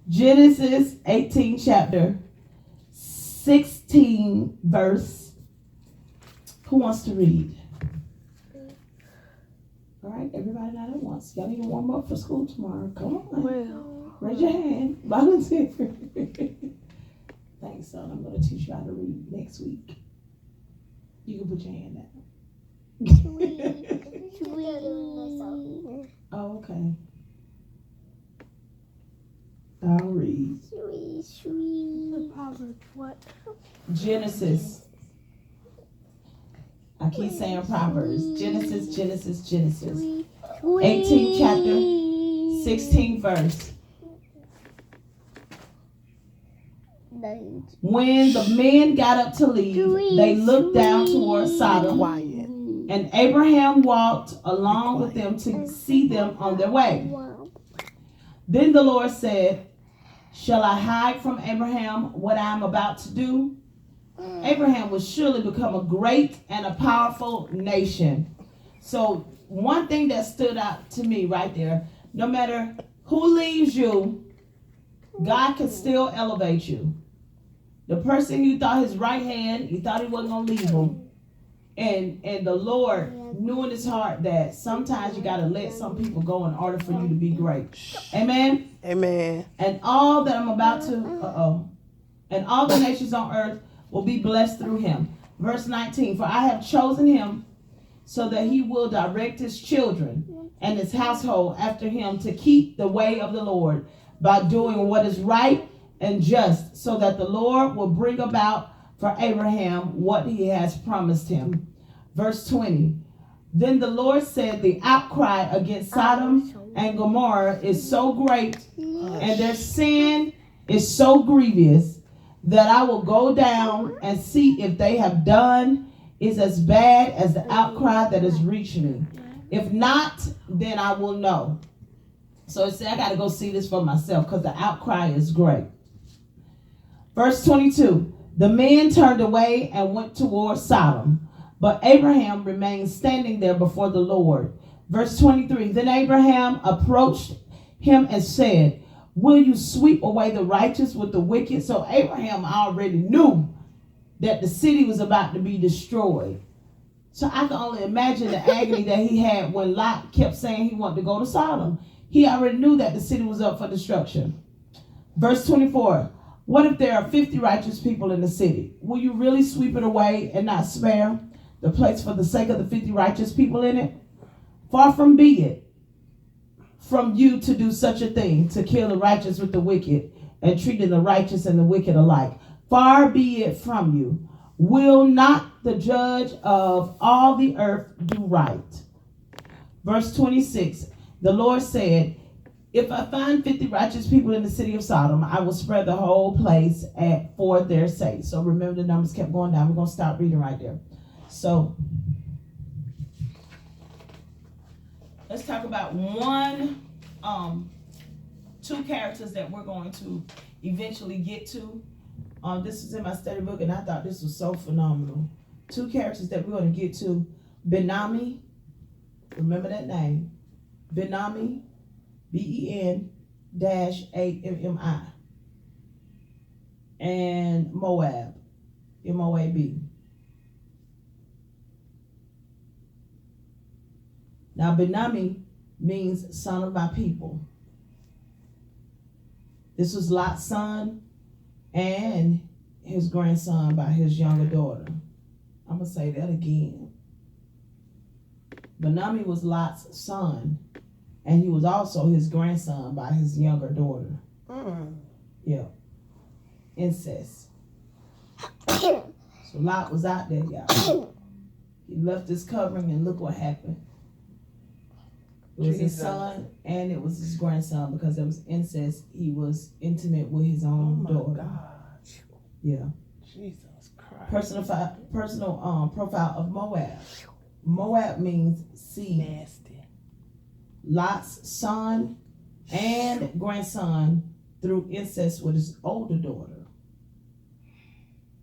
Genesis 18 chapter 16 verse. Who wants to read? All right, everybody not at once. Y'all need to warm up for school tomorrow. Come on. Well, Raise your hand. Volunteer. Thanks, son. I'm going to teach you how to read next week. You can put your hand down. Oh, okay. I'll read. the Proverbs, what? Genesis. I keep saying Proverbs. Genesis, Genesis, Genesis. 18 chapter, 16 verse. When the men got up to leave, they looked down toward Sodom, Quiet. and Abraham walked along with them to see them on their way. Then the Lord said, "Shall I hide from Abraham what I am about to do? Abraham will surely become a great and a powerful nation." So one thing that stood out to me right there, no matter who leaves you, God can still elevate you. The person you thought his right hand, you thought he wasn't going to leave him. And the Lord knew in his heart that sometimes you got to let some people go in order for you to be great. Amen? Amen. And all that I'm about to, and all the nations on earth will be blessed through him. Verse 19, "For I have chosen him so that he will direct his children and his household after him to keep the way of the Lord by doing what is right and just, so that the Lord will bring about for Abraham what he has promised him." Verse 20, "Then the Lord said, the outcry against Sodom and Gomorrah is so great, and their sin is so grievous, that I will go down and see if they have done is as bad as the outcry that has reached me. If not, then I will know." So it said, I got to go see this for myself because the outcry is great. Verse 22, "The men turned away and went toward Sodom, but Abraham remained standing there before the Lord." Verse 23, "Then Abraham approached him and said, 'Will you sweep away the righteous with the wicked?'" So Abraham already knew that the city was about to be destroyed. So I can only imagine the agony that he had when Lot kept saying he wanted to go to Sodom. He already knew that the city was up for destruction. Verse 24, "What if there are 50 righteous people in the city? Will you really sweep it away and not spare the place for the sake of the 50 righteous people in it? Far from be it from you to do such a thing, to kill the righteous with the wicked, and treating the righteous and the wicked alike. Far be it from you. Will not the judge of all the earth do right?" Verse 26, "The Lord said, if I find 50 righteous people in the city of Sodom, I will spread the whole place for their sake." So remember, the numbers kept going down. We're going to stop reading right there. So let's talk about two characters that we're going to eventually get to. This is in my study book, and I thought this was so phenomenal. Two characters that we're going to get to: Ben-Ammi, remember that name, Ben-Ammi, Ben--A-M-M-I, and Moab, M-O-A-B. Now, Ben-Ammi means son of my people. This was Lot's son and his grandson by his younger daughter. I'm going to say that again. Ben-Ammi was Lot's son, and he was also his grandson by his younger daughter. Yeah. Incest. So Lot was out there, y'all. He left his covering, and look what happened. It was his son, and it was his grandson, because there was incest. He was intimate with his own daughter. God. Yeah. Jesus Christ. Personal profile of Moab. Moab means sea. Nasty. Lot's son and grandson through incest with his older daughter.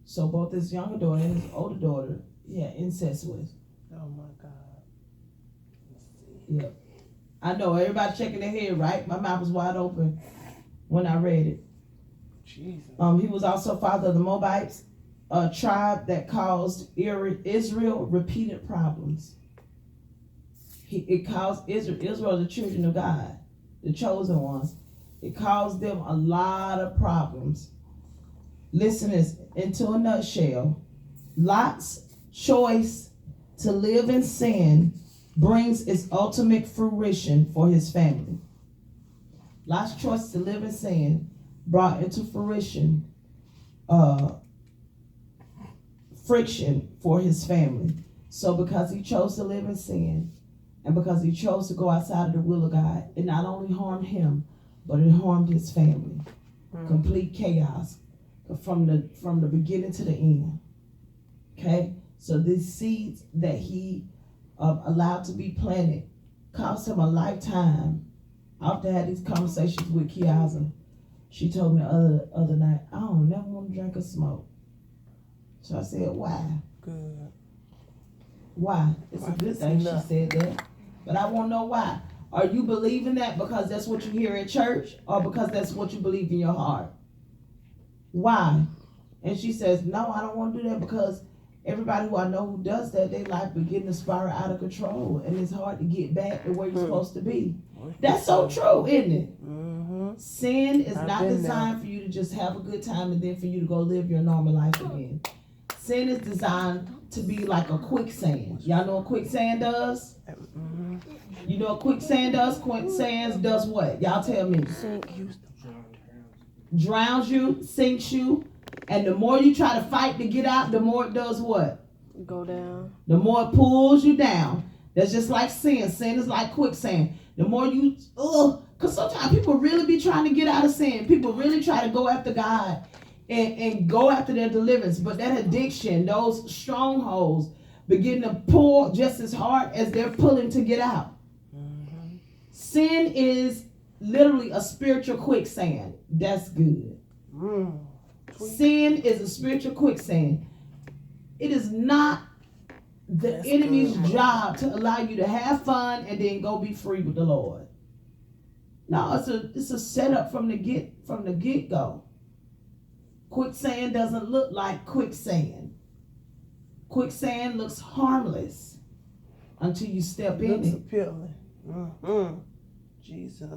So both his younger daughter and his older daughter, he had incest with. Oh my God. Yeah. I know everybody shaking their head, right? My mouth was wide open when I read it. Jesus. He was also father of the Moabites, a tribe that caused Israel repeated problems. It caused Israel, the children of God, the chosen ones. It caused them a lot of problems. Listen this, into a nutshell, Lot's choice to live in sin brings its ultimate fruition for his family. Lot's choice to live in sin brought into fruition friction for his family. So because he chose to live in sin and because he chose to go outside of the will of God, it not only harmed him, but it harmed his family. Complete chaos from the beginning to the end. Okay? So these seeds that he allowed to be planted cost him a lifetime. I often had these conversations with Kiaza. She told me the other night, I don't never want to drink or smoke. So I said, why? Good. Why? It's a good thing she said that. But I want to know why. Are you believing that because that's what you hear at church or because that's what you believe in your heart? Why? And she says, no, I don't want to do that because everybody who I know who does that, their life begin to spiral out of control and it's hard to get back to where you're supposed to be. That's so true, isn't it? Mm-hmm. Sin is not designed for you to just have a good time and then for you to go live your normal life again. Sin is designed to be like a quicksand. Y'all know what quicksand does? Mm-hmm. You know what quicksand does? Quicksand does what? Y'all tell me. Drowns you, sinks you, and the more you try to fight to get out, the more it does what? Go down. The more it pulls you down. That's just like sin. Sin is like quicksand. The more you, because sometimes people really be trying to get out of sin. People really try to go after God and go after their deliverance. But that addiction, those strongholds, begin to pull just as hard as they're pulling to get out. Mm-hmm. Sin is literally a spiritual quicksand. That's good. Sin is a spiritual quicksand. It is not the enemy's job to allow you to have fun and then go be free with the Lord. No, it's a setup from the get go. Quicksand doesn't look like quicksand. Quicksand looks harmless until you step in Looks it. appealing. Mm-hmm. Jesus.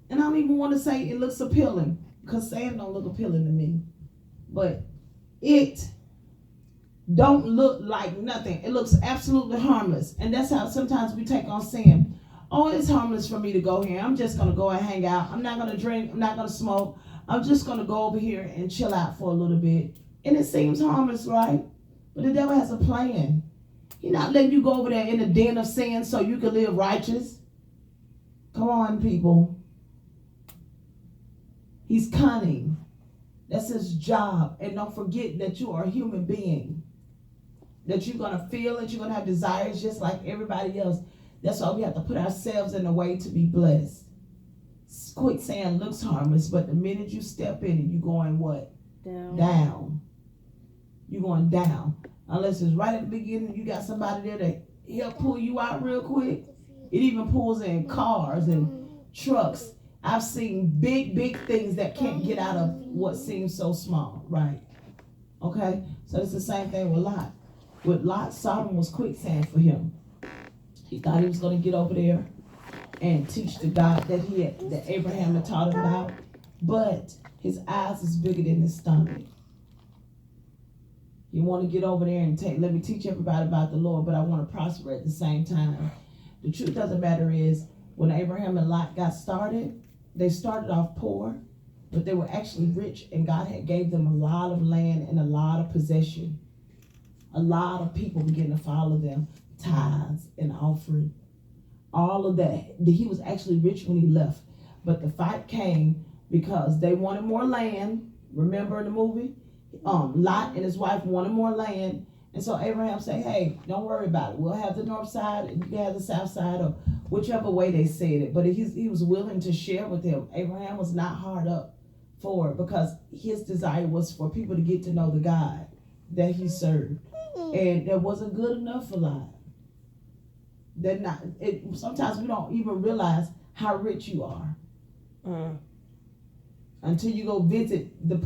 And I don't even want to say it looks appealing because sand don't look appealing to me. But it don't look like nothing. It looks absolutely harmless. And that's how sometimes we take on sin. Oh, it's harmless for me to go here. I'm just going to go and hang out. I'm not going to drink. I'm not going to smoke. I'm just going to go over here and chill out for a little bit. And it seems harmless, right? But the devil has a plan. He's not letting you go over there in the den of sin so you can live righteous. Come on, people. He's cunning. That's his job. And don't forget that you are a human being. That you're going to feel it. You're going to have desires just like everybody else. That's why we have to put ourselves in a way to be blessed. Quicksand looks harmless, but the minute you step in it, you're going what? Down. You're going down. Unless it's right at the beginning, you got somebody there to help pull you out real quick. It even pulls in cars and trucks. I've seen big things that can't get out of what seems so small, right? Okay? So it's the same thing with Lot. With Lot, Sodom was quicksand for him. He thought he was going to get over there and teach the God that Abraham had taught him about. But his eyes is bigger than his stomach. You want to get over there and let me teach everybody about the Lord, but I want to prosper at the same time. The truth of the matter is, when Abraham and Lot got started, they started off poor, but they were actually rich, and God had gave them a lot of land and a lot of possession. A lot of people began to follow them, tithes and offering, all of that. He was actually rich when he left, but the fight came because they wanted more land. Remember in the movie? Lot and his wife wanted more land, and so Abraham said, hey, don't worry about it. We'll have the north side and you can have the south side, or whichever way they said it. But he was willing to share with him. Abraham was not hard up for it because his desire was for people to get to know the God that he served. And that wasn't good enough for Lot. they're not. Sometimes we don't even realize how rich you are Mm. until you go visit the poor.